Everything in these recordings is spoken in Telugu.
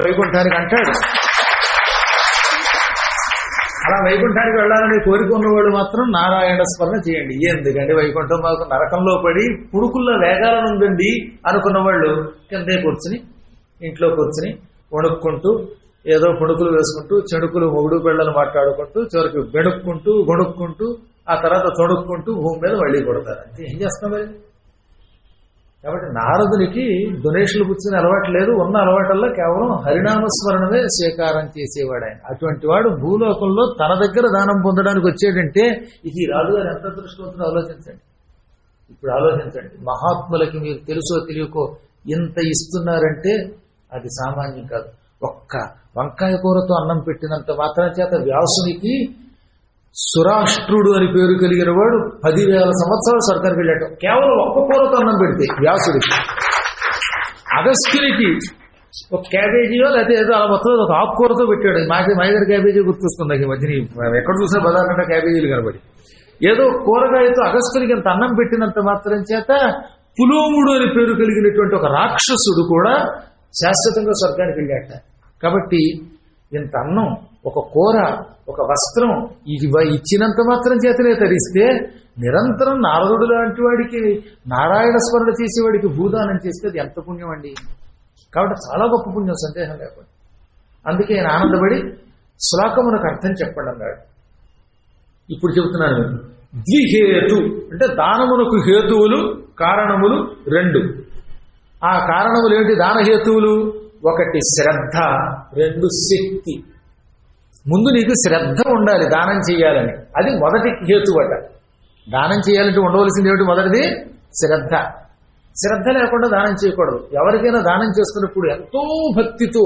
వైకుంఠానికి అంటాడు. అలా వైకుంఠానికి వెళ్ళాలని కోరిక ఉన్నవాడు మాత్రం నారాయణ స్మరణ చేయండి. ఎందుకంటే వైకుంఠం మాకు నరకంలో పడి పుడుకుల్లో వేగాలనుందండి అనుకున్న వాళ్ళు కిందే కూర్చుని ఇంట్లో కూర్చుని వణుక్కుంటూ ఏదో పుణుకులు వేసుకుంటూ చెడుకులు మొగుడు పిల్లలు మాట్లాడుకుంటూ చివరికి బెణుక్కుంటూ గొణుక్కుంటూ ఆ తర్వాత తొడుక్కుంటూ భూమి మీద మళ్ళీ కొడతారు. అంటే ఏం చేస్తాం మరి? కాబట్టి నారదునికి డొనేషన్లు పుచ్చుకునే అలవాటు లేదు. ఉన్న అలవాటల్లో కేవలం హరినామస్మరణమే స్వీకారం చేసేవాడు ఆయన. అటువంటి వాడు భూలోకంలో తన దగ్గర దానం పొందడానికి వచ్చేటంటే ఇది రాజుగారు ఎంత దృష్టివంతుడో ఆలోచించండి. ఇప్పుడు ఆలోచించండి, మహాత్ములకి మీరు తెలుసో తెలియకో ఇంత ఇస్తున్నారంటే అది సామాన్యం కాదు. ఒక్క వంకాయ కూరతో అన్నం పెట్టినంత మాత్రం చేత వ్యాసునికి సురాష్ట్రుడు అని పేరు కలిగిన వాడు 10,000 సంవత్సరాలు స్వర్గానికి వెళ్ళాడు. కేవలం ఒక్క కూరతో అన్నం పెడితే వ్యాసుడికి. అగస్త్యునికి ఒక క్యాబేజీయో లేకపోతే ఏదో అలా మొత్తం ఒక ఆకుకూరతో పెట్టాడు. మా దగ్గర క్యాబేజీ గుర్తొస్తుంది ఈ మధ్యన. ఎక్కడ చూసినా బదారంగా క్యాబేజీలు కనబడి ఏదో కూరగాయతో అగస్త్యునికి అంత అన్నం పెట్టినంత మాత్రం చేత పులోముడు అని పేరు కలిగినటువంటి ఒక రాక్షసుడు కూడా శాశ్వతంగా స్వర్గానికి వెళ్ళాట. కాబట్టి ఇంత అన్నం, ఒక కూర, ఒక వస్త్రం ఇచ్చినంత మాత్రం చేతనే తరిస్తే నిరంతరం నారదుడు లాంటి వాడికి నారాయణ స్మరణ చేసేవాడికి భూదానం చేస్తే అది ఎంత పుణ్యం అండి. కాబట్టి చాలా గొప్ప పుణ్యం, సందేహం లేకుండా. అందుకే ఆయన ఆనందపడి శ్లోకమునకు అర్థం చెప్పండి అన్నాడు. ఇప్పుడు చెబుతున్నాను మీకు. ద్విహేతు అంటే దానమునకు హేతువులు కారణములు 2. ఆ కారణములు ఏమిటి? దానహేతువులు 1 శ్రద్ధ, 2 శక్తి. ముందు నీకు శ్రద్ధ ఉండాలి దానం చేయాలని, అది మొదటి హేతువట. దానం చేయాలంటే ఉండవలసింది ఏమిటి? మొదటిది శ్రద్ధ. శ్రద్ధ లేకుండా దానం చేయకూడదు. ఎవరికైనా దానం చేస్తున్నప్పుడు ఎంతో భక్తితో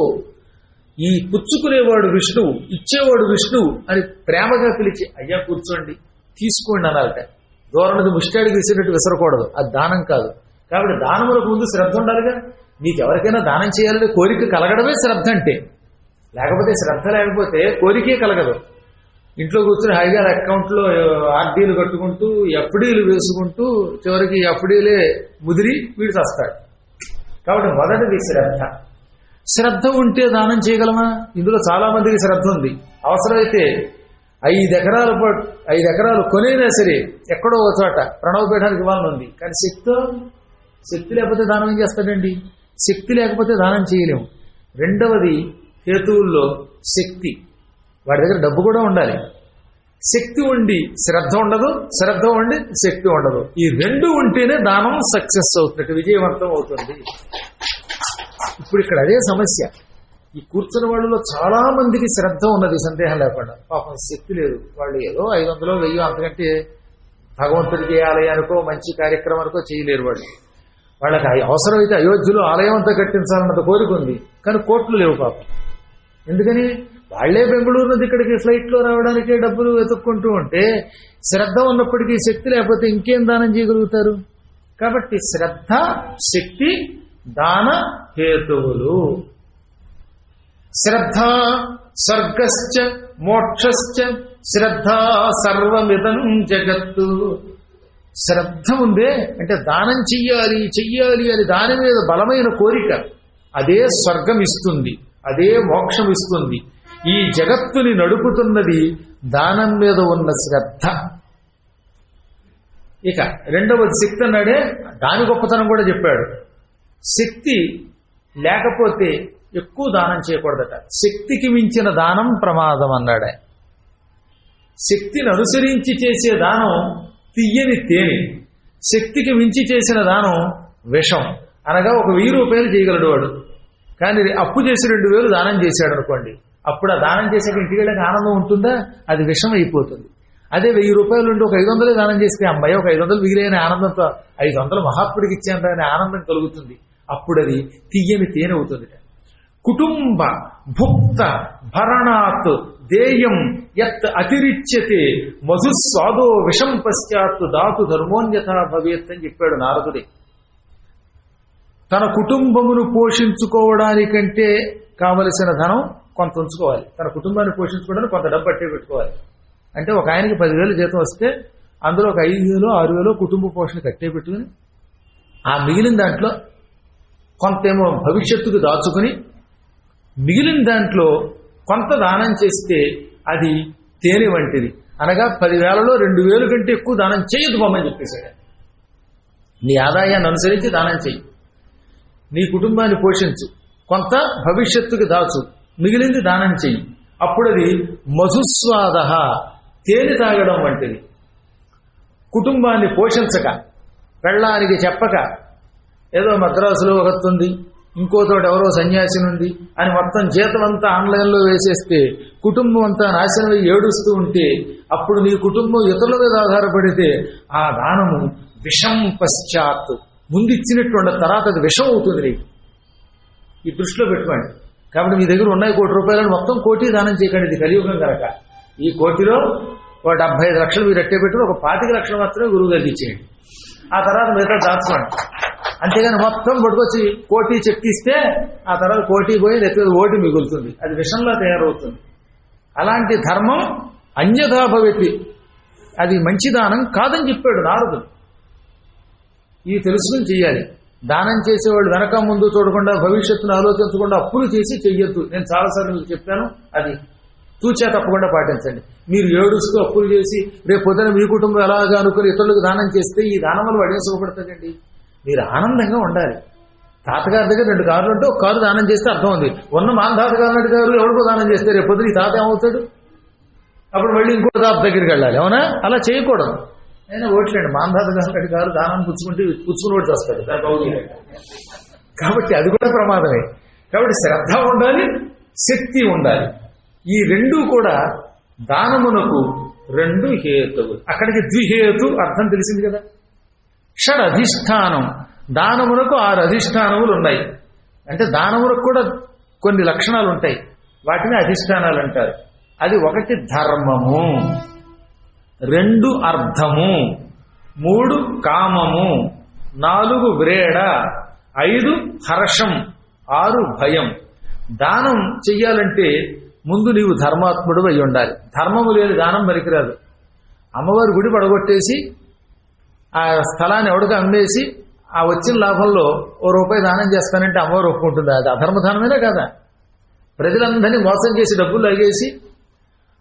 ఈ పుచ్చుకునేవాడు విష్ణువు, ఇచ్చేవాడు విష్ణువు అని ప్రేమగా పిలిచి అయ్యా కూర్చోండి తీసుకోండి అనాలట. దూరం ముష్టాడికి విసిరినట్టు విసరకూడదు, అది దానం కాదు. కాబట్టి దానములకు ముందు శ్రద్ధ ఉండాలిగా. నీకు ఎవరికైనా దానం చేయాలని కోరిక కలగడమే శ్రద్ధ అంటే. లేకపోతే శ్రద్ధ లేకపోతే కోరికే కలగదు. ఇంట్లో కూర్చొని హాయిగా అకౌంట్లో ఆర్డీలు కట్టుకుంటూ ఎఫ్డీలు వేసుకుంటూ చివరికి ఎఫ్డీలే ముదిరి వీడు వస్తాడు. కాబట్టి మొదటిది శ్రద్ధ. శ్రద్ధ ఉంటే దానం చేయగలమా? ఇందులో చాలా మందికి శ్రద్ధ ఉంది. అవసరమైతే 5 ఎకరాలు కొనైనా సరే ఎక్కడో ఒక చోట ప్రణవపీఠానికి ఇవ్వాలని ఉంది. కానీ శక్తి లేకపోతే దానం ఏం చేస్తాడండి? శక్తి లేకపోతే దానం చేయలేము. రెండవది హేతువుల్లో శక్తి. వాడి దగ్గర డబ్బు కూడా ఉండాలి. శక్తి ఉండి శ్రద్ధ ఉండదు, శ్రద్ధ ఉండి శక్తి ఉండదు. ఈ 2 ఉంటేనే దానం సక్సెస్ అవుతుంది, విజయవంతం అవుతుంది. ఇప్పుడు ఇక్కడ అదే సమస్య. ఈ కూర్చున్న వాళ్ళలో చాలా మందికి శ్రద్ధ ఉన్నది, సందేహం లేకుండా. పాపం శక్తి లేదు. వాళ్ళు ఏదో 500, 1000 అంతకంటే భగవంతుడికి ఆలయానికో మంచి కార్యక్రమానికో చేయలేరు. వాళ్ళకి అవసరమైతే అయోధ్యలో ఆలయం అంతా కట్టించాలన్నది కోరిక ఉంది, కానీ కోట్లు లేవు పాపం. ఎందుకని? వాళ్లే బెంగళూరు నుంచి ఇక్కడికి ఫ్లైట్లో రావడానికే డబ్బులు వెతుక్కుంటూ ఉంటే శ్రద్ధ ఉన్నప్పటికీ శక్తి లేకపోతే ఇంకేం దానం చేయగలుగుతారు? కాబట్టి శ్రద్ధ, శక్తి దాన హేతువులు. శ్రద్ధ స్వర్గశ్చ మోక్షశ్చ శ్రద్ధ సర్వమిదం జగత్తు. శ్రద్ధ ఉందే అంటే దానం చెయ్యాలి అని దాని మీద బలమైన కోరిక, అదే స్వర్గం ఇస్తుంది, అదే మోక్షం ఇస్తుంది. ఈ జగత్తుని నడుపుతున్నది దానం మీద ఉన్న శ్రద్ధ. ఇక రెండవది శక్తి అన్నాడే, దాని గొప్పతనం కూడా చెప్పాడు. శక్తి లేకపోతే ఎక్కువ దానం చేయకూడదట. శక్తికి మించిన దానం ప్రమాదం అన్నాడే. శక్తిని అనుసరించి చేసే దానం తియ్యని తేనె, శక్తికి మించి చేసిన దానం విషం. అనగా ఒక 1000 రూపాయలు చేయగలడు వాడు, కానీ అప్పు చేసి 2000 దానం చేశాడు అనుకోండి. అప్పుడు ఆ దానం చేసాక ఇంటికి వెళ్ళక ఆనందం ఉంటుందా? అది విషం అయిపోతుంది. అదే 1000 రూపాయలు ఉండి ఒక 500 దానం చేస్తే అమ్మాయి ఒక 500 మిగిలిన ఆనందంతో 500 మహాత్ముడికి ఇచ్చాను అనే ఆనందం కలుగుతుంది. అప్పుడు అది తియ్యని తేనె అవుతుంది. కుటుంబ భుక్త భరణాత్ దేయం యత్ అతిరిచ్యతే మధుస్వాదో విషం పశ్చాత్ దాతు ధర్మోన్యథా భవేత్ అని చెప్పాడు నారదుడే. తన కుటుంబమును పోషించుకోవడానికంటే కావలసిన ధనం కొంత ఉంచుకోవాలి. తన కుటుంబాన్ని పోషించుకోవడానికి కొంత డబ్బు అట్టే పెట్టుకోవాలి. అంటే ఒక ఆయనకి 10,000 జీతం వస్తే అందులో ఒక 5,000, 6,000 కుటుంబ పోషణ కట్టే పెట్టుకుని ఆ మిగిలిన దాంట్లో కొంతేమో భవిష్యత్తుకు దాచుకుని మిగిలిన దాంట్లో కొంత దానం చేస్తే అది తేనె వంటిది. అనగా 10,000లో 2,000 కంటే ఎక్కువ దానం చేయొద్దు బొమ్మని చెప్పేశాడు. నీ ఆదాయాన్ని అనుసరించి దానం చెయ్యి, నీ కుటుంబాన్ని పోషించు, కొంత భవిష్యత్తుకి దాచు, మిగిలింది దానం చెయ్యి. అప్పుడు అది మధుస్వాద, తేనె తాగడం వంటిది. కుటుంబాన్ని పోషించక, పెళ్ళానికి చెప్పక, ఏదో మద్రాసులో ఒకతుంది, ఇంకోతోటి ఎవరో సన్యాసి నుండి అని మొత్తం జీతం అంతా ఆన్లైన్లో వేసేస్తే కుటుంబం అంతా నాశనమై ఏడుస్తూ ఉంటే, అప్పుడు నీ కుటుంబం ఇతరుల మీద ఆధారపడితే ఆ దానము విషం పశ్చాత్, ముందు ఇచ్చినట్టు ఉండదు, తర్వాత అది విషం అవుతుంది నీకు. ఈ దృష్టిలో పెట్టుకోండి. కాబట్టి మీ దగ్గర ఉన్నాయి 1,00,00,000 రూపాయలను మొత్తం 1,00,00,000 దానం చేయకండి, ఇది కలియుగం కనుక. ఈ 1,00,00,000లో ఒక 75 లక్షలు మీరు అట్టే పెట్టుకుని ఒక 25 లక్షలు మాత్రమే గురువు గారికి ఇచ్చేయండి. ఆ తర్వాత మిగతా దాచుకోండి. అంతేగాని మొత్తం పట్టుకొచ్చి 1,00,00,000 చెక్కిస్తే ఆ తర్వాత 1,00,00,000 పోయి నెత్తి ఓటి మిగులుతుంది, అది విషంలా తయారవుతుంది. అలాంటి ధర్మం అన్యథా భవతి, అది మంచి దానం కాదని చెప్పాడు నారదుడు. ఇది తెలుసుకుని చెయ్యాలి. దానం చేసేవాళ్ళు వెనక ముందు చూడకుండా, భవిష్యత్తును ఆలోచించకుండా అప్పులు చేసి చెయ్యొద్దు. నేను చాలాసార్లు చెప్పాను, అది తూచా తప్పకుండా పాటించండి. మీరు ఏడుస్తూ అప్పులు చేసి రేపు పొద్దున మీ కుటుంబం ఎలాగా అనుకుని ఇతరులకు దానం చేస్తే ఈ దానం వల్ల వాడే సుఖపడతాడండి. మీరు ఆనందంగా ఉండాలి. తాతగారి దగ్గర 2 కార్లు ఉంటే ఒక కారు దానం చేస్తే అర్థం ఉంది. ఉన్న మా తాతగారి గారు ఎవరికో దానం చేస్తే రేపు పొద్దున ఈ తాత ఏమవుతాడు? అప్పుడు మళ్ళీ ఇంకో తాత దగ్గరికి వెళ్ళాలి. అవునా? అలా చేయకూడదు. అయినా ఓట్లేండి, మాంధాత గారు దానం పుచ్చుకుంటే పుచ్చుకుని ఓటు వస్తాడు. కాబట్టి అది కూడా ప్రమాదమే. కాబట్టి శ్రద్ధ ఉండాలి, శక్తి ఉండాలి. ఈ 2 కూడా దానమునకు 2 హేతువులు. అక్కడికి ద్విహేతు అర్థం తెలిసింది కదా. షడధిష్టానం, దానమునకు 6 అధిష్టానములు ఉన్నాయి. అంటే దానమునకు కూడా కొన్ని లక్షణాలు ఉంటాయి, వాటిని అధిష్టానాలు అంటారు. అది 1 ధర్మము, 2 అర్థము, 3 కామము, 4 వ్రేడ, 5 హర్షం, 6 భయం. దానం చెయ్యాలంటే ముందు నీవు ధర్మాత్ముడు అయి ఉండాలి. ధర్మము లేని దానం పనికిరాదు. అమ్మవారి గుడి పడగొట్టేసి ఆ స్థలాన్ని ఎవడికి అమ్మేసి ఆ వచ్చిన లాభంలో ₹1 దానం చేస్తానంటే అమ్మవారు ఒప్పుకుంటుందా? అది అధర్మదానమేనా కదా? ప్రజలందరినీ మోసం చేసి డబ్బులు అగేసి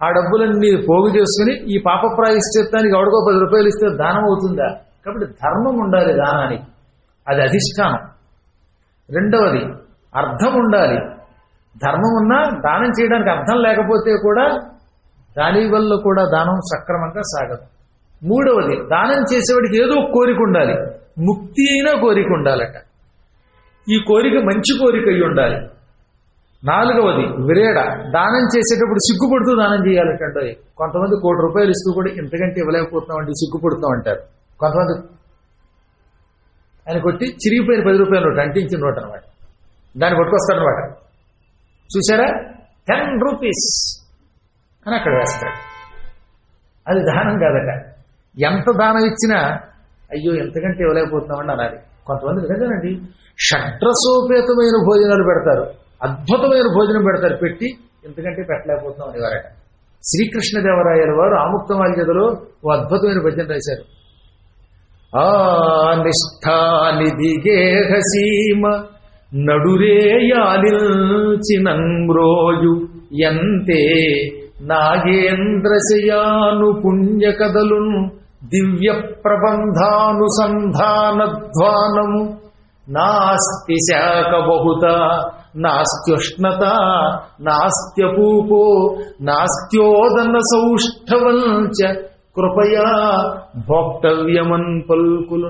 ఆ డబ్బులన్నీ పోగు చేసుకుని ఈ పాప ప్రాయశ్చిత్తానికి ఎవడికో ₹10 ఇస్తే దానం అవుతుందా? కాబట్టి ధర్మం ఉండాలి దానానికి, అది అధిష్టానం. 2వది అర్థం ఉండాలి. ధర్మం ఉన్నా దానం చేయడానికి అర్థం లేకపోతే కూడా దాని వల్ల కూడా దానం సక్రమంగా సాగదు. 3వది దానం చేసేవాడికి ఏదో కోరిక ఉండాలి, ముక్తి అయినా కోరిక ఉండాలట. ఈ కోరిక మంచి కోరిక అయి ఉండాలి. 4వది విరేడ, దానం చేసేటప్పుడు సిగ్గుపడుతూ దానం చేయాలటండి. కొంతమంది ₹1,00,00,000 ఇస్తూ కూడా ఇంతకంటే ఇవ్వలేకపోతున్నామండి సిగ్గుపడుతాం అంటారు. కొంతమంది ఆయన కొట్టి చిరిగిపోయిన ₹10 నోట్, అంటించిన నోట్ అనమాట, దాన్ని పట్టుకొస్తాడనమాట. చూసారా, ₹10 అని అక్కడ వేస్తాడు. అది దానం కాదట. ఎంత దానం ఇచ్చినా అయ్యో ఎంతకంటే ఇవ్వలేకపోతున్నామండి అనాలి. కొంతమంది నిజంగానండి షడ్రసోపేతమైన భోజనాలు పెడతారు, అద్భుతమైన భోజనం పెడతారు, పెట్టి ఎంతకంటే పెట్టలేకపోతున్నాం అనేవారట. శ్రీకృష్ణదేవరాయల వారు ఆముక్తమాల్యదలో ఓ అద్భుతమైన భజన రాశారు. ఆ నిష్ఠానిధిగేహసీమ నడురేయాలిల్చినంబ్రోయు ఎంతే నాగేంద్రశయాను పుణ్య కథలున్ దివ్య ప్రబంధానుసంధానధ్వానము నాస్తి శాఖ బహుత నాస్త్యుష్ణత నాస్త్యపూపో నాస్త్యోదన సౌష్ఠవంచ కృపయా భోక్తవ్యమన్ పల్కులు.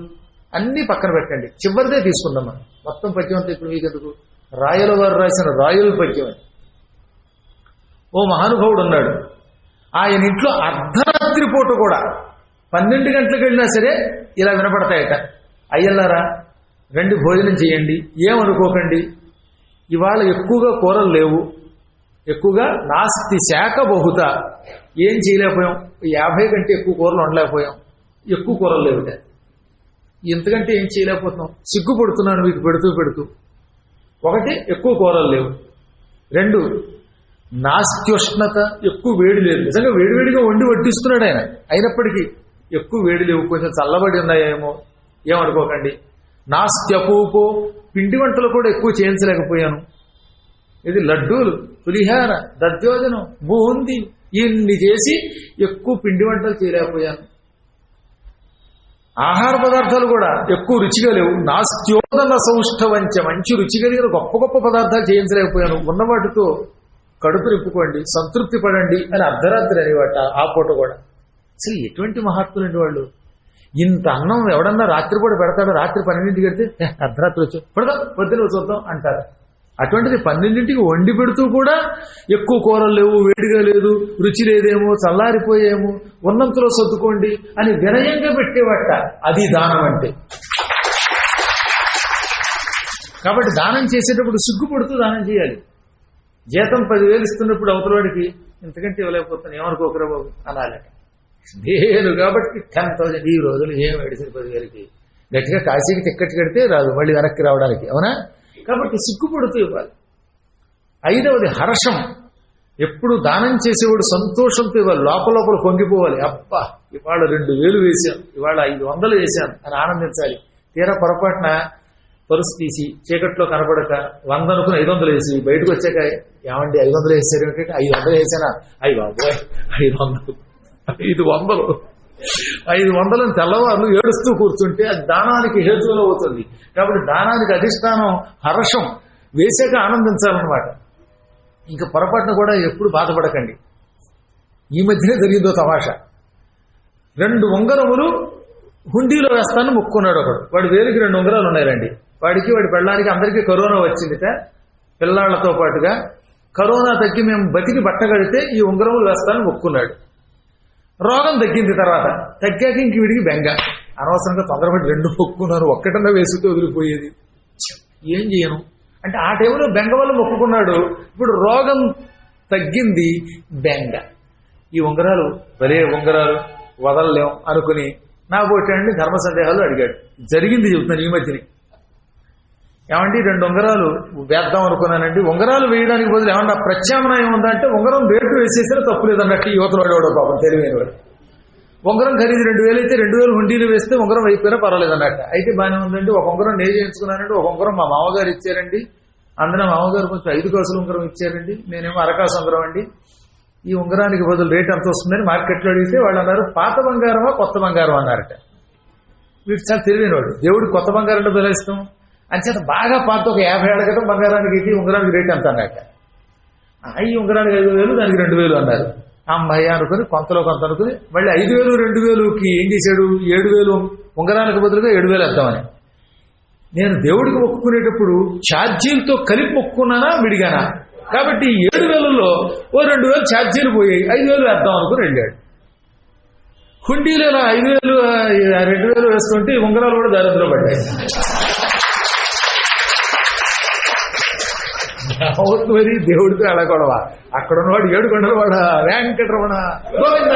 అన్నీ పక్కన పెట్టండి, చివరిదే తీసుకుందాం మనం. మొత్తం పద్యం అంతా ఇప్పుడు మీకు ఎందుకు? రాయల వారు రాసిన రాయల పద్యం అని. ఓ మహానుభావుడు ఉన్నాడు. ఆయన ఇంట్లో అర్ధరాత్రి పూట కూడా 12 గంటలకు వెళ్ళినా సరే ఇలా వినపడతాయట. అయ్యల్లారా రండి భోజనం చేయండి, ఏమనుకోకండి, ఇవాళ ఎక్కువగా కూరలు లేవు, ఎక్కువగా నాస్తి శాఖ బహుత, ఏం చేయలేకపోయాం, 50 కంటే ఎక్కువ కూరలు వండలేకపోయాం, ఎక్కువ కూరలు లేవుట, ఇంతకంటే ఏం చేయలేకపోతున్నాం, సిగ్గుపడుతున్నాను మీకు పెడుతూ పెడుతూ. 1 ఎక్కువ కూరలు లేవు, 2 నాస్త్యుష్ణత, ఎక్కువ వేడి లేదు. నిజంగా వేడివేడిగా వండి వడ్డిస్తున్నాడు ఆయన, అయినప్పటికీ ఎక్కువ వేడి లేవు, కొంచెం చల్లబడి ఉన్నాయేమో, ఏమనుకోకండి. నాస్త్యపూపో, పిండి వంటలు కూడా ఎక్కువ చేయించలేకపోయాను, ఇది లడ్డూలు, పులిహార, దద్దోజనం, బూంది ఇన్ని చేసి ఎక్కువ పిండి వంటలు చేయలేకపోయాను. ఆహార పదార్థాలు కూడా ఎక్కువ రుచిగా లేవు. నాస్త్యోదన సౌష్ఠవంచ, మంచి రుచి కలిగిన గొప్ప గొప్ప పదార్థాలు చేయించలేకపోయాను. ఉన్నవాటితో కడుపు నింపుకోండి, సంతృప్తి పడండి అని అర్ధరాత్రి అనేవాట. ఆ పూట కూడా అసలు ఎటువంటి మహాత్ములండి వాళ్ళు. ఇంత అన్నం ఎవడన్నా రాత్రిపూట పెడతాడో? రాత్రి 12ంటికి పెడితే అర్ధరాత్రి వచ్చి పడదాం, పొద్దున చూద్దాం అంటారు. అటువంటిది 12ంటికి వండి పెడుతూ కూడా ఎక్కువ కూరలు లేవు, వేడిగా లేదు, రుచి లేదేమో, చల్లారిపోయేమో, ఉన్నంతలో సర్దుకోండి అని వినయంగా పెట్టేవట. అది దానం అంటే. కాబట్టి దానం చేసేటప్పుడు సిగ్గుపడుతూ దానం చేయాలి. జీతం 10,000 ఇస్తున్నప్పుడు అవతలవాడికి ఇంతకంటే ఇవ్వలేకపోతాను ఏమనుకోకరా బాబు అనాలట. నేను కాబట్టి 10,000 ఈ రోజులు ఏం ఏడిసిన 10,000కి గట్టిగా కాశీకి టిక్కెట్ కడితే రాదు మళ్ళీ వెనక్కి రావడానికి, అవునా? కాబట్టి సిగ్గుపడుతూ ఇవ్వాలి. 5వది హర్షం. ఎప్పుడు దానం చేసేవాడు సంతోషంతో ఇవ్వాలి, లోపల పొంగిపోవాలి. అబ్బా ఇవాళ 2,000 వేశాను, ఇవాళ 500 వేశాను అని ఆనందించాలి. తీరా పొరపాటున పరుసు తీసి చీకట్లో కనపడక 100 అనుకుని 500 వేసి బయటకు వచ్చాక ఏమండి 500 వేసారు అంటే 500 వేసానా? అయ్యి బాబోయ్ 500 తెల్లవారులు ఏడుస్తూ కూర్చుంటే అది దానానికి హేతువులు అవుతుంది. కాబట్టి దానానికి అధిష్టానం హర్షం, వేసాక ఆనందించాలన్నమాట. ఇంకా పొరపాటున కూడా ఎప్పుడు బాధపడకండి. ఈ మధ్యనే జరిగిందో తమాషా. 2 ఉంగరములు హుండీలో వేస్తాను మొక్కున్నాడు ఒకడు. వాడి వేలికి 2 ఉంగరాలు ఉన్నాయండి. వాడికి వాడి పెళ్ళానికి అందరికీ కరోనా వచ్చిందిట. పిల్లాళ్లతో పాటుగా కరోనా తగ్గి మేము బతికి బట్టగడితే ఈ ఉంగరములు వేస్తానని మొక్కున్నాడు. రోగం తగ్గింది. తర్వాత తగ్గాక ఇంక వీడికి బెంగ. అనవసరంగా తొందరపడి 2 మొక్కున్నాను, ఒక్కటన్నా వేసుకుంటూ వదిలిపోయేది. ఏం చేయను అంటే ఆ టైంలో బెంగ వల్ల మొక్కుకున్నాడు. ఇప్పుడు రోగం తగ్గింది, బెంగ. ఈ ఉంగరాలు భలే ఉంగరాలు వదలలేం అనుకుని నా పోటండి ధర్మ సందేహాలు అడిగాడు. జరిగింది చెబుతున్నాను ఈ మధ్యని. ఏమండి 2 ఉంగరాలు వేద్దాం అనుకున్నానండి. ఉంగరాలు వేయడానికి బదులు ఏమన్నా ప్రత్యామ్నాయం ఉందంటే ఉంగరం రేటు వేసేసినా తప్పు లేదన్నట్టు యువతలు వాడేవాడు పాపం తెలివైన వాడు. ఉంగరం ఖరీదు 2,000 అయితే 2,000 హుండీలు వేస్తే ఉంగరం అయిపోయినా పర్వాలేదన్నట్ట. అయితే బాగానే ఉందండి. ఒక ఉంగరం నేను చేయించుకున్నానండి, ఒక ఉంగరం మా మామగారు ఇచ్చారండి. అందులో మామగారు కొంచెం 5 కాసుల ఉంగరం ఇచ్చారండి, నేనేమో అరకాసు ఉంగరం అండి. ఈ ఉంగరానికి బదులు రేట్ ఎంత వస్తుందని మార్కెట్లో అడిగితే వాళ్ళు అన్నారు పాత బంగారమా కొత్త బంగారం అన్నారట. వీడు చాలా తెలివైన వాడు. దేవుడికి కొత్త బంగారం అంటే బెదిరిస్తాం అంచేత బాగా పాత ఒక 50 ఏళ్ల క్రితం బంగారానికి ఇది ఉంగరానికి రేట్ ఎంత అన్నట్ట. ఈ ఉంగరానికి 5,000, దానికి 2,000 అన్నారు. అమ్మాయి అనుకుని కొంతలో కొంత అనుకుని మళ్ళీ 5,000 2,000కి ఏం చేశాడు, 7,000 ఉంగరానికి బదులుగా 7,000 వేద్దామని. నేను దేవుడికి మొక్కుకునేటప్పుడు ఛార్జీలతో కలిపి మొక్కుకున్నానా విడిగానా? కాబట్టి 7,000లో ఓ 2,000 ఛార్జీలు పోయాయి, 5,000 వేద్దాం అనుకుని వెళ్ళాడు. హుండీలో 5,000 2,000 వేస్తుంటే ఉంగరాలు కూడా దారిద్రలో పడ్డాయి. మరి దేవుడితో అడగొడవా? అక్కడ ఉన్నవాడు 7 కొండలు వాడ వెంకటరమణ గోవింద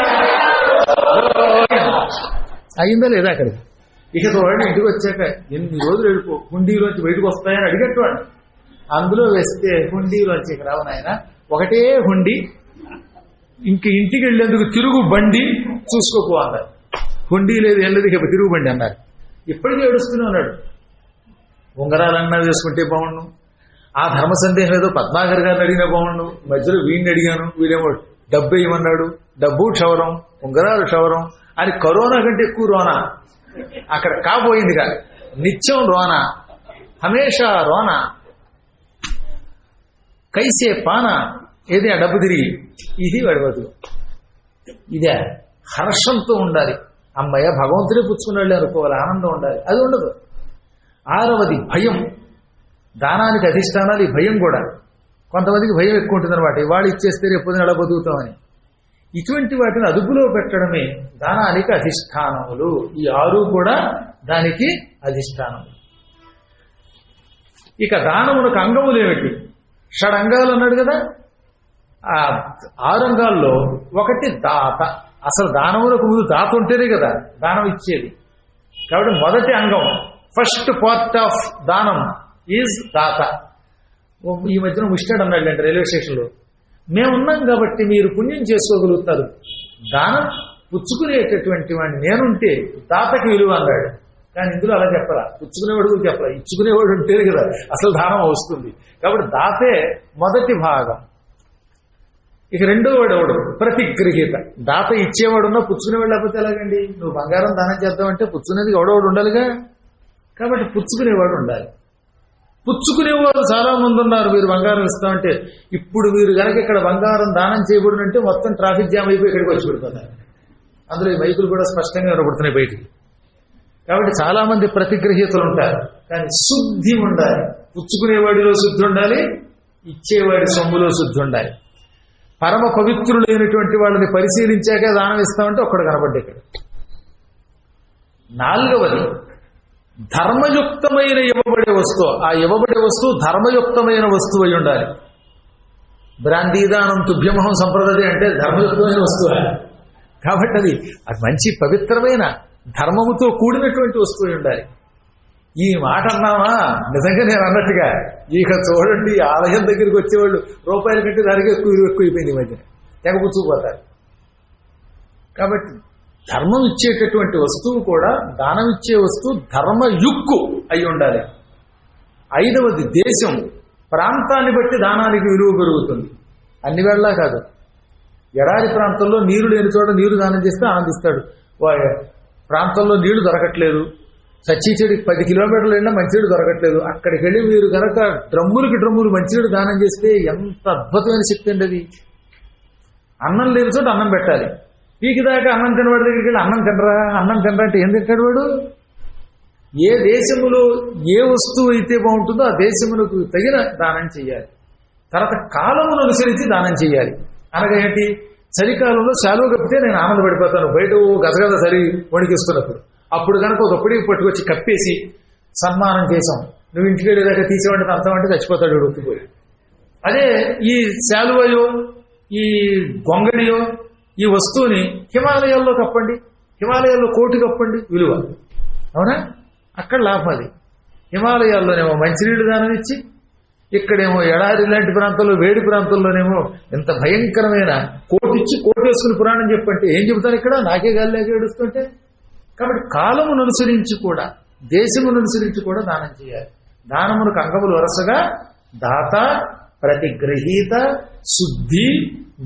అయిందా లేదా అక్కడికి? ఇక వాడిని ఇంటికి వచ్చాక ఎన్ని రోజులు వెళ్ళిపో హుండీలోంచి బయటకు వస్తాయని అడిగట్టు వాడు. అందులో వేస్తే హుండీలోంచి ఇక రావు నాయన, ఒకటే హుండీ, ఇంక ఇంటికి వెళ్ళేందుకు తిరుగు బండి చూసుకోకు అన్నారు. హుండీ లేదు ఏం లేదు, ఇక తిరుగు బండి అన్నారు. ఇప్పటికీ ఏడుస్తూనే ఉన్నాడు. ఉంగరాలన్నా వేసుకుంటే బాగుండు, ఆ ధర్మ సందేహం ఏదో పద్మాకర్ గారిని అడిగినా బాగుండు, మధ్యలో వీడిని అడిగాను, వీడేమో డబ్బు వేయమన్నాడు, డబ్బు క్షవరం ఉంగరాలు క్షవరం అని కరోనా కంటే ఎక్కువ రోనా అక్కడ కాబోయిందిగా. నిత్యం రోనా, హమేషా రోనా, కైసే పానా, ఏది ఆ డబ్బు తిరిగి, ఇది వాడి బతుకు. ఇదే హర్షంతో ఉండాలి. అమ్మయ్య భగవంతుడే పుచ్చుకున్నాళ్ళే అనుకోవాలి, ఆనందం ఉండాలి. అది ఉండదు. 6వది భయం. దానానికి అధిష్టానాలు ఈ భయం కూడా. కొంతమందికి భయం ఎక్కువ ఉంటుందన్నమాట, ఇవాళ ఇచ్చేస్తే రేపు ఎలా బతుకుతామని. ఇటువంటి వాటిని అదుపులో పెట్టడమే దానానికి అధిష్టానములు. ఈ 6 కూడా దానికి అధిష్టానములు. ఇక దానమునకు అంగములు ఏమిటి? 6 అంగాలు అన్నాడు కదా. ఆ 6 అంగాల్లో ఒకటి దాత. అసలు దానములకు ముందు దాత ఉంటేనే కదా దానం ఇచ్చేది. కాబట్టి మొదటి అంగం, ఫస్ట్ పార్ట్ ఆఫ్ దానం ఈజ్ దాత. ఈ మధ్యన ముష్టాడు అన్నాడు అంటే రైల్వే స్టేషన్లో, మేమున్నాం కాబట్టి మీరు పుణ్యం చేసుకోగలుగుతారు, దానం పుచ్చుకునేటటువంటి వాడిని నేనుంటే దాతకి విలువ అన్నాడు. కానీ ఇందులో అలా చెప్పరా, పుచ్చుకునేవాడు చెప్పరా, ఇచ్చుకునేవాడు ఉంటేనే కదా అసలు దానం వస్తుంది. కాబట్టి దాతే మొదటి భాగం. ఇక రెండో వాడు ఎవడు? ప్రతిగ్రహీత. దాత ఇచ్చేవాడున్నా పుచ్చుకునేవాడు లేకపోతే ఎలాగండి? నువ్వు బంగారం దానం చేద్దామంటే పుచ్చుకునేది ఎవడోవాడు ఉండాలిగా. కాబట్టి పుచ్చుకునేవాడు ఉండాలి. పుచ్చుకునేవారు చాలా మంది ఉన్నారు. మీరు బంగారం ఇస్తామంటే ఇప్పుడు మీరు కనుక ఇక్కడ బంగారం దానం చేయబడినంటే మొత్తం ట్రాఫిక్ జామ్ అయిపోయి ఇక్కడికి వచ్చి పెడుతున్నారు. అందులో ఈ మైకులు కూడా స్పష్టంగా వినబడుతున్నాయి బయటికి. కాబట్టి చాలా మంది ప్రతిగ్రహీతలు ఉంటారు. కానీ శుద్ధి ఉండాలి. పుచ్చుకునేవాడిలో శుద్ధి ఉండాలి, ఇచ్చేవాడి సొమ్ములో శుద్ధి ఉండాలి. పరమ పవిత్రులైనటువంటి వాళ్ళని పరిశీలించాక దానం ఇస్తామంటే ఒక్కడు కనబడ్డా ఇక్కడ. నాలుగవది ధర్మయుక్తమైన ఇవ్వబడే వస్తువు. ఆ ఇవ్వబడే వస్తువు ధర్మయుక్తమైన వస్తువు అయి ఉండాలి. బ్రాందీదానం తుభ్యమహం సంప్రదాయ అంటే ధర్మయుక్తమైన వస్తువు. కాబట్టి అది మంచి పవిత్రమైన ధర్మముతో కూడినటువంటి వస్తువు ఉండాలి. ఈ మాట అన్నావా నిజంగా నేను అన్నట్టుగా ఇక చూడండి, ఆలయం దగ్గరికి వచ్చేవాళ్ళు రూపాయల కంటే దానికి ఎక్కువైపోయింది ఈ మధ్యన, తెగపుచ్చుకుపోతారు. కాబట్టి ధర్మం ఇచ్చేటటువంటి వస్తువు కూడా, దానం ఇచ్చే వస్తువు ధర్మయుక్కు అయి ఉండాలి. ఐదవది దేశం, ప్రాంతాన్ని బట్టి దానానికి విలువ పెరుగుతుంది. అన్ని వేళలా కాదు. ఎడారి ప్రాంతంలో నీరు లేని చోట నీరు దానం చేస్తే ఆనందిస్తాడు. ప్రాంతంలో నీళ్లు దొరకట్లేదు, సచ్చిచెడికి 10 కిలోమీటర్లు వెళ్ళినా మంచినీడు దొరకట్లేదు, అక్కడికి వెళ్ళి మీరు కనుక డ్రమ్ములు మంచినీడు దానం చేస్తే ఎంత అద్భుతమైన శక్తి అండి అది. అన్నం లేని చోట అన్నం పెట్టాలి. పీకి దాకా అన్నం తినవాడి దగ్గరికి వెళ్ళి అన్నం తినరా అంటే ఏం తింటాడు వాడు? ఏ దేశములో ఏ వస్తువు అయితే బాగుంటుందో ఆ దేశములకు తగిన దానం చేయాలి. తర్వాత కాలమును అనుసరించి దానం చేయాలి. అనగా ఏంటి? చలికాలంలో శాలువ కప్పితే నేను ఆనందపడిపోతాను, బయట గజగజ చలి వణికిస్తున్నప్పుడు. అప్పుడు కనుక ఒక పొడికి పట్టుకొచ్చి కప్పేసి సన్మానం చేశాం, నువ్వు ఇంటికి వెళ్ళేదాకా తీసేవంటే అంతమంటే చచ్చిపోతాడు ఉక్కిపోయి. అదే ఈ శాలువయో ఈ గొంగడియో ఈ వస్తువుని హిమాలయాల్లో కప్పండి, హిమాలయాల్లో కోటి కప్పండి, విలువ. అవునా? అక్కడ లాభం అది. హిమాలయాల్లోనేమో మంచినీళ్ళు దానం ఇచ్చి, ఇక్కడేమో ఎడారి లాంటి ప్రాంతాల్లో వేడి ప్రాంతాల్లోనేమో ఎంత భయంకరమైన కోటిచ్చి కోటేసుకుని పురాణం చెప్పంటే ఏం చెబుతాను ఇక్కడ? నాకే గాలిలాగా ఏడుస్తుంటే. కాబట్టి కాలమును అనుసరించి కూడా, దేశమును అనుసరించి కూడా దానం చేయాలి. దానమునకు అంగములు వరుసగా దాత, ప్రతిగ్రహీత, శుద్ధి,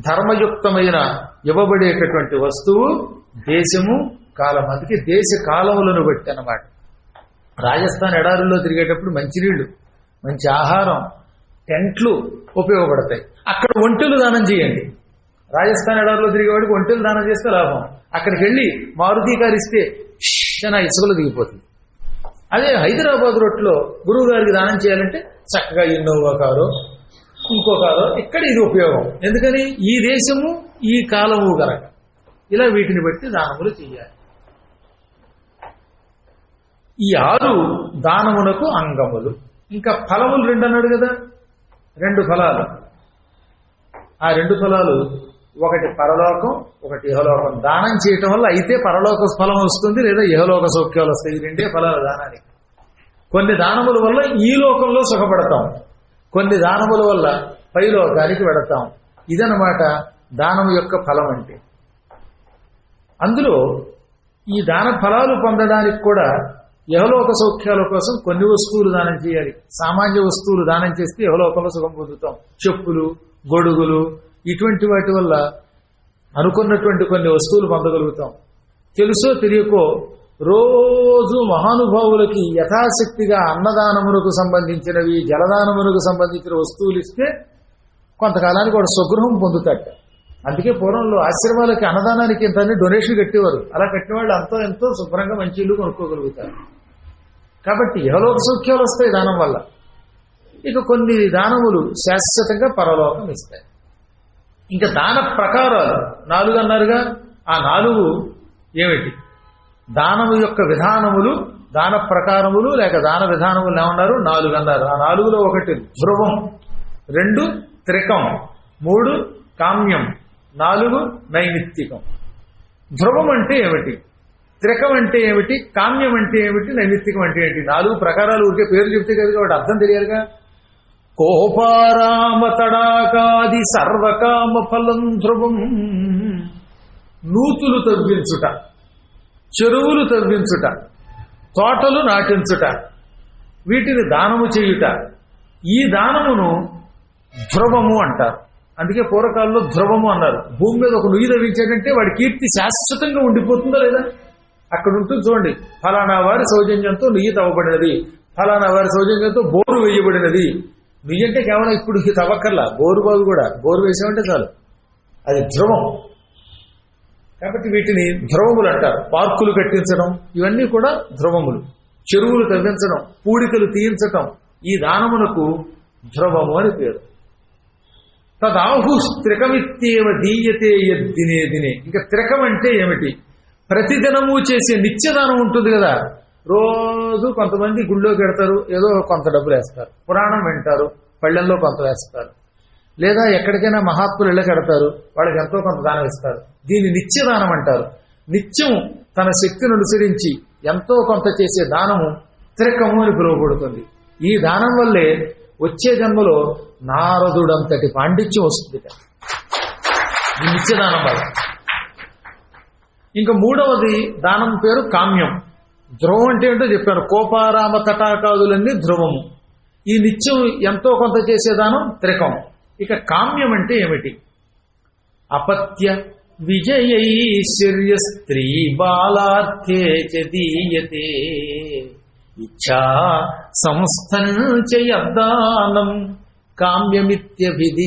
ధర్మయుక్తమైన ఇవ్వబడేటటువంటి వస్తువు, దేశము, కాలం. అందుకే దేశ కాలములను బట్టి అన్నమాట. రాజస్థాన్ ఎడారుల్లో తిరిగేటప్పుడు మంచినీళ్లు, మంచి ఆహారం, టెంట్లు ఉపయోగపడతాయి. అక్కడ ఒంటెలు దానం చేయండి. రాజస్థాన్ ఎడారిలో తిరిగేవాడికి ఒంటెలు దానం చేస్తే లాభం. అక్కడికి వెళ్ళి మారుతి కారు ఇస్తే ఇసుకలు దిగిపోతుంది. అదే హైదరాబాద్ రోడ్లో గురువు గారికి దానం చేయాలంటే చక్కగా ఇన్నోవా కారు, ఇంకో కారు, ఇక్కడ ఇది ఉపయోగం. ఎందుకని? ఈ దేశము ఈ కాలము గనక. ఇలా వీటిని బట్టి దానములు చేయాలి. ఈ 6 దానమునకు అంగములు. ఇంకా ఫలములు 2 అన్నాడు కదా, 2 ఫలాలు. ఆ 2 ఫలాలు, ఒకటి పరలోకం, ఒకటి ఇహలోకం. దానం చేయటం వల్ల అయితే పరలోక ఫలం వస్తుంది, లేదా ఇహలోక సౌఖ్యాలు వస్తాయి. ఈ 2 ఫలాలు దానానికి. కొన్ని దానముల వల్ల ఈ లోకంలో సుఖపడతాం, కొన్ని దానముల వల్ల పైలోకానికి వెడతాం. ఇదనమాట దానము యొక్క ఫలం అంటే. అందులో ఈ దాన ఫలాలు పొందడానికి కూడా యహలోక సౌఖ్యాల కోసం కొన్ని వస్తువులు దానం చేయాలి. సామాన్య వస్తువులు దానం చేస్తే యహలోకంలో సుఖం పొందుతాం. చెప్పులు, గొడుగులు, ఇటువంటి వాటి వల్ల అనుకున్నటువంటి కొన్ని వస్తువులు పొందగలుగుతాం. తెలుసో తెలియకో రోజు మహానుభావులకి యథాశక్తిగా అన్నదానమునకు సంబంధించినవి, జలదానమునకు సంబంధించిన వస్తువులు ఇస్తే కొంతకాలానికి వాడు స్వగృహం పొందుతాట. అందుకే పూర్వంలో ఆశ్రమాలకి అన్నదానానికి ఇంత డొనేషన్ కట్టేవారు. అలా కట్టిన వాళ్ళు అంతో ఎంతో శుభ్రంగా మంచి ఇల్లు కొనుక్కోగలుగుతారు. కాబట్టి యహలోక సౌఖ్యాలు వస్తాయి దానం వల్ల. ఇక కొన్ని దానములు శాశ్వతంగా పరలోకం ఇస్తాయి. ఇంకా దాన ప్రకారాలు 4 అన్నారుగా. ఆ 4 ఏమిటి? దానము యొక్క విధానములు, దాన ప్రకారములు లేక దాన విధానములు ఏమన్నారు? 4 అన్నారు. ఆ 4లో 1 ధ్రువం, 2 త్రికం, 3 కామ్యం, 4 నైమిత్తికం. ధ్రువం అంటే ఏమిటి? త్రికం అంటే ఏమిటి? కామ్యం అంటే ఏమిటి? నైమిత్తికం అంటే ఏంటి? 4 ప్రకారాలు ఊరికే పేర్లు చెప్తే కదా వాటి అర్థం తెలియాలిగా. కోపారామ తడాకాది సర్వకామ ఫలం ధ్రువం. నూతులు తవ్వించుట, చెరువులు తవ్వించుట, తోటలు నాటించుట, వీటిని దానము చేయుట. ఈ దానమును ధ్రువము అంటారు. అందుకే పూర్వకాలంలో ధ్రువము అన్నారు. భూమి మీద ఒక నుయ్యి తవ్వించాడంటే వాడి కీర్తి శాశ్వతంగా ఉండిపోతుందా లేదా? అక్కడ ఉంటుంది చూడండి, ఫలానా వారి సౌజన్యంతో నుయ్యి తవ్వబడినది, ఫలానా వారి సౌజన్యంతో బోరు వేయబడినది. నుయ్యి అంటే కేవలం ఇప్పుడు తవ్వక్కర్లా, బోరు బాగు కూడా బోరు వేసామంటే చాలు, అది ధ్రువం. కాబట్టి వీటిని ధ్రువములు అంటారు. పార్కులు కట్టించడం ఇవన్నీ కూడా ధ్రువములు. చెరువులు తవ్వించడం, పూడికలు తీయించటం, ఈ దానమునకు ధ్రువము అని పేరు. తదాహు త్రికమిత్యేవ దీయతే యద్దినే దినే. ఇంకా త్రికం అంటే ఏమిటి? ప్రతిదినము చేసే నిత్యదానం ఉంటుంది కదా. రోజు కొంతమంది గుళ్ళోకి వెడతారు, ఏదో కొంత డబ్బులు వేస్తారు, పురాణం వింటారు, పళ్ళెల్లో కొంత వేస్తారు, లేదా ఎక్కడికైనా మహాత్ములు ఇళ్ళకి కడతారు, వాళ్ళకి ఎంతో కొంత దానం ఇస్తారు. దీన్ని నిత్యదానం అంటారు. నిత్యం తన శక్తిని అనుసరించి ఎంతో కొంత చేసే దానము త్రికము అని పిలువబడుతుంది. ఈ దానం వల్లే వచ్చే జన్మలో నారదుడంతటి పాండిత్యం వస్తుంది. ఈ నిత్యదానం వల్ల. ఇంకా మూడవది దానం పేరు కామ్యం. ధ్రువం అంటే ఏంటో చెప్పాను. కోపారామ తటాకాదులన్నీ ధ్రువము. ఈ నిత్యం ఎంతో కొంత చేసే దానం త్రికం. ఇక కామ్యం అంటే ఏమిటి? అపత్య విజయైశ్వర్య స్త్రీ బాలార్థే చ దీయతే ఇచ్ఛా సంస్థంచయద్దానం కామ్యమిత్యభిధీయతే.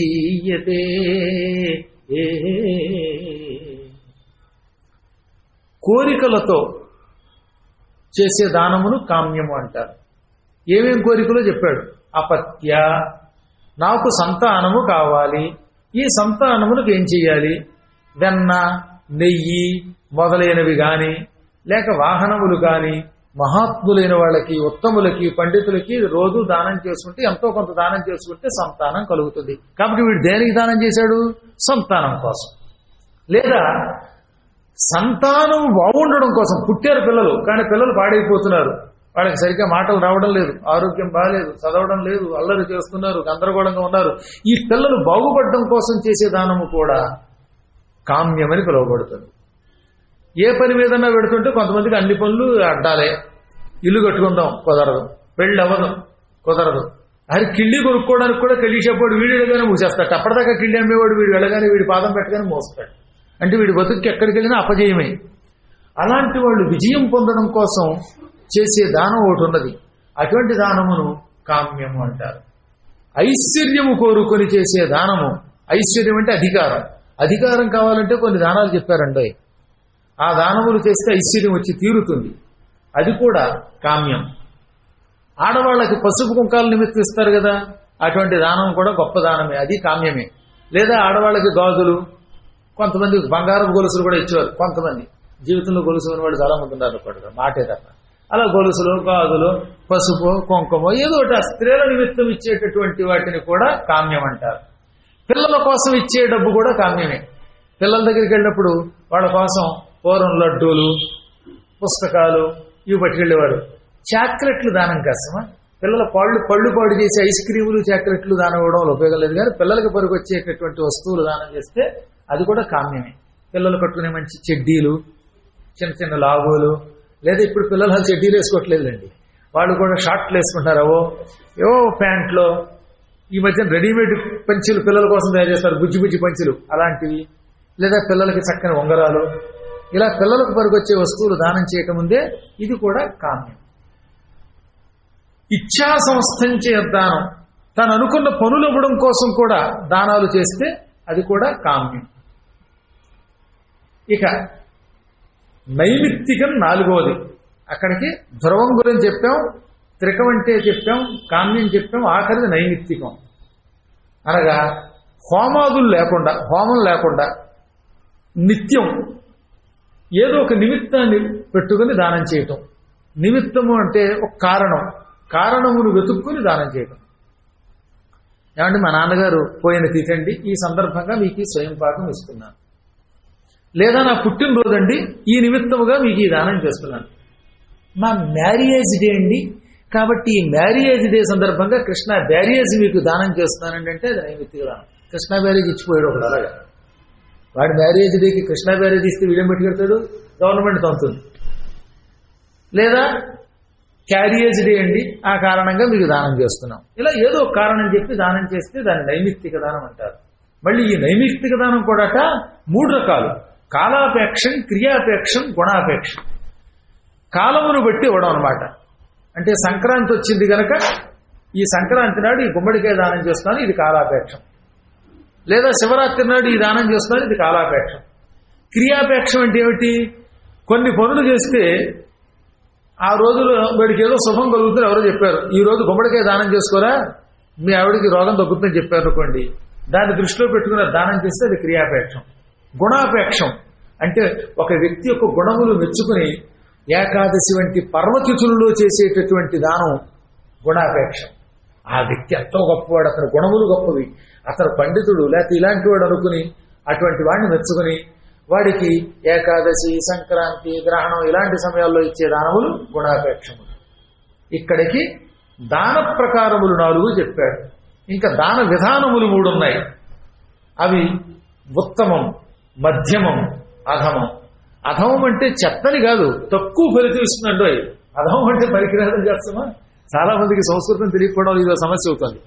కోరికలతో చేసే దానమును కామ్యము అంటారు. ఏమేం కోరికలో చెప్పాడు. అపత్య, నాకు సంతానము కావాలి, ఈ సంతానమునకు ఏం చెయ్యాలి? వెన్న, నెయ్యి మొదలైనవి గాని, లేక వాహనములు గాని, మహాత్ములైన వాళ్ళకి, ఉత్తములకి, పండితులకి రోజు దానం చేసుకుంటే, ఎంతో కొంత దానం చేసుకుంటే సంతానం కలుగుతుంది. కాబట్టి వీడు దేనికి దానం చేశాడు? సంతానం కోసం. లేదా సంతానం బాగుండడం కోసం. పుట్టారు పిల్లలు, కానీ పిల్లలు పాడైపోతున్నారు, వాళ్ళకి సరిగ్గా మాటలు రావడం లేదు, ఆరోగ్యం బాగాలేదు, చదవడం లేదు, అల్లరి చేస్తున్నారు, గందరగోళంగా ఉన్నారు. ఈ పిల్లలు బాగుపడడం కోసం చేసే దానము కూడా కామ్యమని పిలువబడుతుంది. ఏ పని మీదన్నా పెడుతుంటే కొంతమందికి అన్ని పనులు అడ్డాలే. ఇల్లు కట్టుకుందాం కుదరదు, పెళ్ళి అవ్వదు కుదరదు, అది కిళ్ళి కొనుక్కోవడానికి కూడా కిళ్ళిసేపోడు వీడు వెళ్ళగానే మూసేస్తాడు. అప్పటిదాకా కిళ్ళి అమ్మేవాడు వీడు వెళ్ళగానే వీడి పాదం పెట్టగానే మోస్తాడు. అంటే వీడి బతుక్కి ఎక్కడికి వెళ్ళినా అపజయమే. అలాంటి వాళ్ళు విజయం పొందడం కోసం చేసే దానం ఒకటి ఉన్నది. అటువంటి దానమును కామ్యము అంటారు. ఐశ్వర్యము కోరుకొని చేసే దానము. ఐశ్వర్యం అంటే అధికారం. అధికారం కావాలంటే కొన్ని దానాలు చెప్పారండి. ఆ దానములు చేస్తే ఐశ్వర్యం వచ్చి తీరుతుంది. అది కూడా కామ్యం. ఆడవాళ్ళకి పసుపు కుంకాల నిమిత్తం ఇస్తారు కదా, అటువంటి దానం కూడా గొప్ప దానమే, అది కామ్యమే. లేదా ఆడవాళ్ళకి గాజులు, కొంతమంది బంగారం గొలుసులు కూడా ఇచ్చేవారు. కొంతమంది జీవితంలో గొలుసు ఉన్న వాళ్ళు చాలా మంది ఉన్నారు అనుకోండి, మాటే తప్ప. అలా గొలుసులు, గాజులు, పసుపు, కుంకుమ ఏదో ఒకటి స్త్రీల నిమిత్తం ఇచ్చేటటువంటి వాటిని కూడా కామ్యం అంటారు. పిల్లల కోసం ఇచ్చే డబ్బు కూడా కామ్యమే. పిల్లల దగ్గరికి వెళ్ళినప్పుడు వాళ్ళ కోసం పూర్వం లడ్డూలు, పుస్తకాలు ఇవి పట్టుకెళ్ళేవారు. చాక్లెట్లు దానం కష్టమా? పిల్లల పళ్ళు పాడు చేసి ఐస్ క్రీములు, చాక్లెట్లు దానం ఇవ్వడం ఉపయోగం లేదు. కానీ పిల్లలకి పరుగు వచ్చేటటువంటి వస్తువులు దానం చేస్తే అది కూడా కామ్యమే. పిల్లలు కట్టుకునే మంచి చెడ్డీలు, చిన్న చిన్న లాగులు, లేదా ఇప్పుడు పిల్లలు చెడ్డీలు వేసుకోవట్లేదండి, వాళ్ళు కూడా షార్ట్లు వేసుకుంటారు. ఏవో ప్యాంట్లో ఈ మధ్య రెడీమేడ్ పంచులు పిల్లల కోసం తయారు చేస్తారు, బుజ్జి బుజ్జి పంచులు అలాంటివి, లేదా పిల్లలకి చక్కని ఉంగరాలు, ఇలా పిల్లలకు పరుగొచ్చే వస్తువులు దానం చేయకముందే ఇది కూడా కామ్యం. ఇచ్ఛా సంస్థంచే దానం, తను అనుకున్న పనులు ఇవ్వడం కోసం కూడా దానాలు చేస్తే అది కూడా కామ్యం. ఇక నైమిత్తికం నాలుగవది. అక్కడికి ధ్రువం గురించి చెప్పాం, త్రికం అంటే చెప్పాం, కామ్యం చెప్పాం, ఆఖరిది నైమిత్తికం. అనగా హోమాదులు లేకుండా, హోమం లేకుండా నిత్యం ఏదో ఒక నిమిత్తాన్ని పెట్టుకుని దానం చేయటం. నిమిత్తము అంటే ఒక కారణమును వెతుక్కుని దానం చేయటం. ఏమంటే మా నాన్నగారు పోయిన తీకండి, ఈ సందర్భంగా మీకు ఈ స్వయం పాకం ఇస్తున్నాను. లేదా నా పుట్టినరోజు అండి, ఈ నిమిత్తముగా మీకు ఈ దానం చేస్తున్నాను. మా మ్యారేజ్ డే అండి, కాబట్టి ఈ మ్యారేజ్ డే సందర్భంగా కృష్ణ బ్యారేజ్ మీకు దానం చేస్తున్నానండి అంటే అది నైమిత్తిక దానం. కృష్ణ బ్యారేజ్ ఇచ్చిపోయాడు ఒకడు. అలాగా వాడి మ్యారేజ్ డేకి కృష్ణ బ్యారేజ్ ఇస్తే వీడియో పెట్టుకెళ్తాడు, గవర్నమెంట్ తంతుంది. లేదా క్యారియేజ్ డే అండి, ఆ కారణంగా మీకు దానం చేస్తున్నాం. ఇలా ఏదో కారణం చెప్పి దానం చేస్తే దాన్ని నైమిత్తిక దానం అంటారు. మళ్ళీ ఈ నైమిత్తిక దానం కూడా 3 రకాలు: కాలాపేక్షం, క్రియాపేక్షం, గుణాపేక్షం. కాలమును బట్టి ఇవ్వడం అనమాట. అంటే సంక్రాంతి వచ్చింది కనుక ఈ సంక్రాంతి నాడు ఈ గుమ్మడికాయ దానం చేస్తున్నాను, ఇది కాలాపేక్షం. లేదా శివరాత్రి నాడు ఈ దానం చేస్తున్నాను, ఇది కాలాపేక్షం. క్రియాపేక్షం అంటే ఏమిటి? కొన్ని పనులు చేస్తే ఆ రోజులో వీడికి ఏదో శుభం కలుగుతుంది ఎవరో చెప్పారు, ఈ రోజు గుమ్మడికాయ దానం చేసుకోరా మీ ఆవిడికి రోగం తగ్గుతుందని చెప్పారు అనుకోండి, దాన్ని దృష్టిలో పెట్టుకుని దానం చేస్తే అది క్రియాపేక్షం. గుణాపేక్షం అంటే ఒక వ్యక్తి యొక్క గుణములు మెచ్చుకుని ఏకాదశి వంటి పర్వతిథులలో చేసేటటువంటి దానం గుణాపేక్షం. ఆ వ్యక్తి ఎంతో గొప్పవాడు, అతని గుణములు గొప్పవి, అతను పండితుడు లేకపోతే ఇలాంటి వాడు అనుకుని అటువంటి వాడిని మెచ్చుకుని వాడికి ఏకాదశి, సంక్రాంతి, గ్రహణం ఇలాంటి సమయాల్లో ఇచ్చే దానములు గుణాపేక్షములు. ఇక్కడికి దాన ప్రకారములు 4 చెప్పాడు. ఇంకా దాన విధానములు 3 ఉన్నాయి. అవి ఉత్తమం, మధ్యమం, అధమం. అధమం అంటే చెత్తని కాదు, తక్కువ ఫలితం ఇస్తుందండో. అధమం అంటే పరికిరాదం చేస్తామా? చాలా మందికి సంస్కృతం తెలియకపోవడం ఇదో సమస్య అవుతుంది.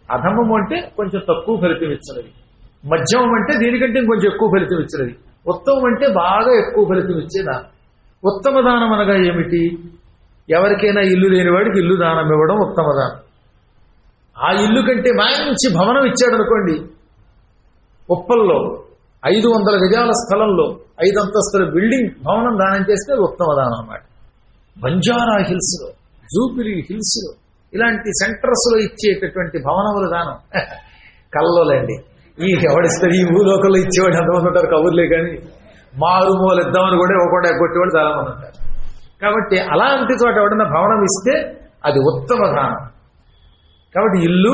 అధమం అంటే కొంచెం తక్కువ ఫలితం ఇచ్చినది, మధ్యమం అంటే దీనికంటే కొంచెం ఎక్కువ ఫలితం ఇచ్చినది, ఉత్తమం అంటే బాగా ఎక్కువ ఫలితం ఇచ్చేదా. ఉత్తమ దానం అనగా ఏమిటి? ఎవరికైనా ఇల్లు లేని వాడికి ఇల్లు దానం ఇవ్వడం ఉత్తమ దానం. ఆ ఇల్లు కంటే మంచి భవనం ఇచ్చాడు అనుకోండి, ఉప్పల్లో 500 గజాల స్థలంలో 5 అంతస్తుల బిల్డింగ్ భవనం దానం చేస్తే ఉత్తమ దానం అన్నమాట. బంజారా హిల్స్ లో, జూబిలీ హిల్స్ లో ఇలాంటి సెంటర్స్ లో ఇచ్చేటటువంటి భవనముల దానం కల్లోలండి. ఈ ఎవడిస్తారు? ఈ భూలోకంలో ఇచ్చేవాడు ఎంతమంది ఉంటారు కబుర్లే, కానీ మారుమూలు ఇద్దామని కూడా ఇవ్వకుండా ఎగ్గొట్టేవాడు చాలా మంది ఉంటారు. కాబట్టి అలాంటి చోట ఎవడన్నా భవనం ఇస్తే అది ఉత్తమ దానం. కాబట్టి ఇల్లు,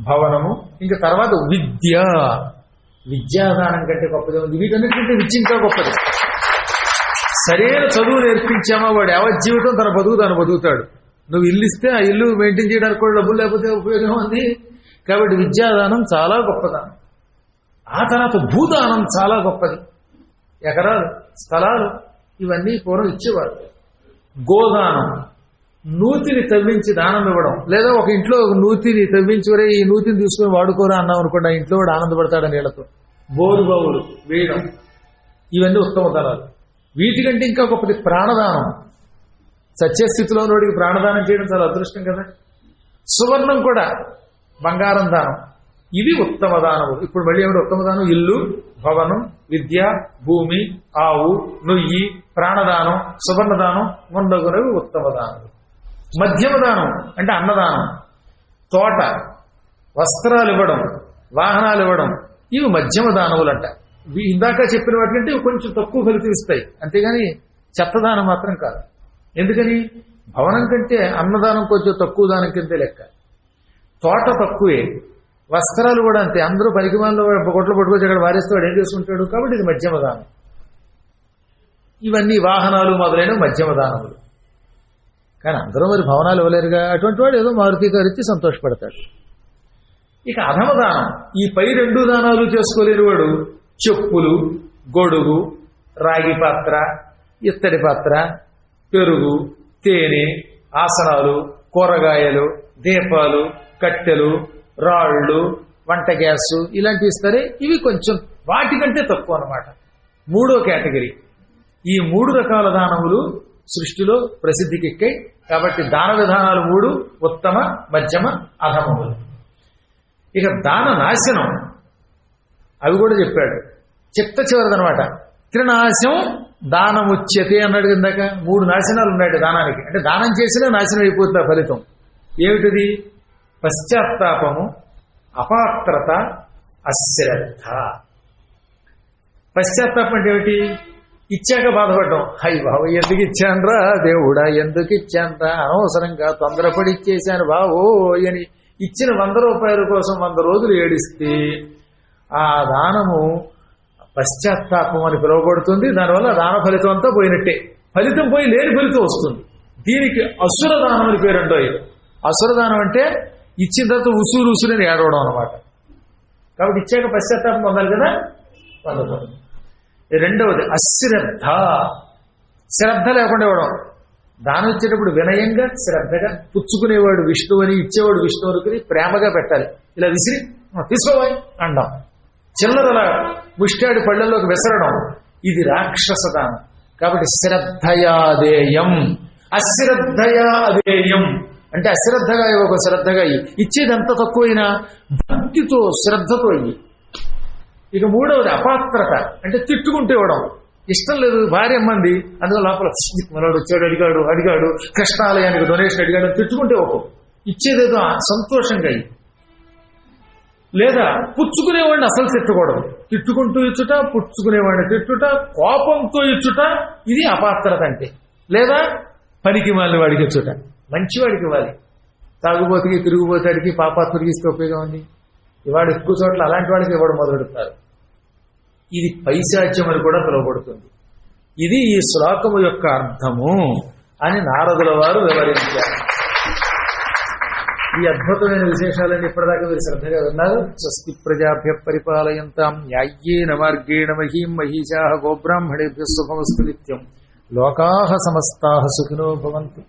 భవనము, ఇంకా తర్వాత విద్య. విద్యాదానం కంటే గొప్పది ఉంది. వీటన్నిటికంటే విద్య ఇంకా గొప్పది. సరైన చదువు నేర్పించామా వాడు యావజ్జీవితం తన బతుకు తాను బతుకుతాడు. నువ్వు ఇల్లు ఇస్తే ఆ ఇల్లు మెయింటైన్ చేయడానికి కూడా డబ్బులు లేకపోతే ఉపయోగం ఉంది. కాబట్టి విద్యాదానం చాలా గొప్పదానం. ఆ తర్వాత భూదానం చాలా గొప్పది. ఎకరాలు, స్థలాలు ఇవన్నీ పూర్వం ఇచ్చేవారు. గోదానం, నూతిని తవ్వించి దానం ఇవ్వడం. లేదా ఒక ఇంట్లో ఒక నూతిని తవ్వించి వరే ఈ నూతిని తీసుకుని వాడుకోరా అన్నాం అనుకోండి, ఆ ఇంట్లో వాడు ఆనందపడతాడు నీళ్లతో. బోరుబావులు వేయడం, ఇవన్నీ ఉత్తమ దానాలు. వీటికంటే ఇంకా గొప్పది ప్రాణదానం. సత్యస్థితిలో ఉన్నోడికి ప్రాణదానం చేయడం చాలా అదృష్టం కదా. సువర్ణం కూడా, బంగారం దానం, ఇవి ఉత్తమ దానములు. ఇప్పుడు మళ్ళీ ఏమిటి ఉత్తమ దానం? ఇల్లు, భవనం, విద్య, భూమి, ఆవు, నుయ్యి, ప్రాణదానం, సువర్ణదానం మొండగునవి ఉత్తమ దానములు. మధ్యమ దానం అంటే అన్నదానం, తోట, వస్త్రాలు ఇవ్వడం, వాహనాలు ఇవ్వడం, ఇవి మధ్యమ దానములు అంట. ఇందాక చెప్పిన వాటికంటే కొంచెం తక్కువ ఫలితం ఇస్తాయి, అంతేగాని చెత్తదానం మాత్రం కాదు. ఎందుకని? భవనం కంటే అన్నదానం కొంచెం తక్కువ దానం కిందే లెక్క. తోట తక్కువే, వస్త్రాలు కూడా అంతే. అందరూ పరిగణలో కొట్లు పట్టుకొచ్చి అక్కడ వారేస్తే వాడు ఏం చేసుకుంటాడు. కాబట్టి ఇది మధ్యమ దానం. ఇవన్నీ వాహనాలు మొదలైన మధ్యమ దానములు. కానీ అందరూ మరి భవనాలు ఇవ్వలేరుగా. అటువంటి వాడు ఏదో మారుతి కారు సంతోషపడతాడు. ఇక అధమ దానం, ఈ పై 2 దానాలు చేసుకోలేని వాడు చెప్పులు, గొడుగు, రాగి పాత్ర, ఇత్తడి పాత్ర, పెరుగు, తేనె, ఆసనాలు, కూరగాయలు, దీపాలు, కట్టెలు, రాళ్ళు, వంట గ్యాసు ఇలాంటివి ఇస్తారే, ఇవి కొంచెం వాటికంటే తక్కువ అన్నమాట. 3వ కేటగిరీ. ఈ 3 రకాల దానములు సృష్టిలో ప్రసిద్ధికెక్కాయి. కాబట్టి దాన విధానాలు 3: ఉత్తమ, మధ్యమ, అధమములు. ఇక దాన నాశనం అవి కూడా చెప్పాడు. చిట్ట చివరిదనమాట. త్రినాశం దానముచ్యతే అన్నాడు ఇందాక. 3 నాశనాలు ఉన్నాయి దానానికి. అంటే దానం చేసినా నాశనం అయిపోతుంది ఆ ఫలితం. ఏమిటిది? పశ్చాత్తాపము, అపాత్రత, అశ్రద్ధ. పశ్చాత్తాపం అంటే ఏమిటి? ఇచ్చాక బాధపడ్డం. హై బాబు ఎందుకు ఇచ్చానరా దేవుడా, ఎందుకు ఇచ్చానరా, అనవసరంగా తొందరపడి ఇచ్చేశాను బావో అని ఇచ్చిన 100 రూపాయల కోసం 100 రోజులు ఏడిస్తే ఆ దానము పశ్చాత్తాపం అని పిలువబడుతుంది. దానివల్ల దాన ఫలితం అంతా పోయినట్టే. ఫలితం పోయి లేని ఫలితం వస్తుంది. దీనికి అసుర దానం అని పేరుంటో. ఇది అసుర దానం అంటే ఇచ్చిన తర్వాత ఉసూరు ఉసురని ఏడవడం అనమాట. కాబట్టి ఇచ్చాక పశ్చాత్తాపం పొందాలి కదా, పొందకూడదు. 2వది అశ్రద్ధ. శ్రద్ధ లేకుండా ఇవ్వడం. దానం ఇచ్చేటప్పుడు వినయంగా శ్రద్ధగా పుచ్చుకునేవాడు విష్ణువు అని ఇచ్చేవాడు విష్ణువు అనుకుని ప్రేమగా పెట్టాలి. ఇలా విసిరి తీసుకోవాలి అండం, చిల్లరలా ముష్టాడి పళ్ళల్లోకి విసరడం, ఇది రాక్షస దానం. కాబట్టి శ్రద్ధయాదేయం, అశ్రద్ధయా అదేయం అంటే అశ్రద్ధగా ఇవ్వక శ్రద్ధగా ఇచ్చేది ఎంత తక్కువైనా భక్తితో శ్రద్ధతో ఇయ్యి. ఇక మూడవది అపాత్రత అంటే తిట్టుకుంటూ ఇవ్వడం. ఇష్టం లేదు భార్య అమ్మంది, అందులో లోపల మనోడు వచ్చాడు అడిగాడు కృష్ణాలయానికి డొనేషన్ అడిగాడు తిట్టుకుంటే ఒక ఇచ్చేదేదో సంతోషంగా ఇయ్యి. లేదా పుచ్చుకునేవాడిని అసలు తిట్టకూడదు, తిట్టుకుంటూ ఇచ్చుట, పుచ్చుకునేవాడిని తిట్టుట, కోపంతో ఇచ్చుట, ఇది అపాత్రత అంటే. లేదా పనికి మాలిన వాడికి ఇచ్చుట, మంచివాడికి ఇవ్వాలి. తాగుబోతుకి తిరుగుబోతాడికి పాపాత్ముడికి ఇస్తే ఉపయోగం ఉంది. ఇవాడు ఎక్కువ చోట్ల అలాంటి వాడికి ఇవ్వడం మొదలెడతారు. ఇది పైశాచ్యం అని కూడా పిలువబడుతుంది. ఇది ఈ శ్లోకము యొక్క అర్థము అని నారదుల వారు వివరించారు. ఈ అద్భుతమైన విశేషాలన్నీ ఇప్పటిదాకా మీరు శ్రద్ధగా విన్నారు. స్వస్తి ప్రజాభ్య పరిపాలయంతాం న్యాయ్యేన మార్గేణ మహీం మహీషాః గోబ్రాహ్మణేభ్యః శుభమస్తు నిత్యం. లోకాః సమస్తాః సుఖినో భవంతు.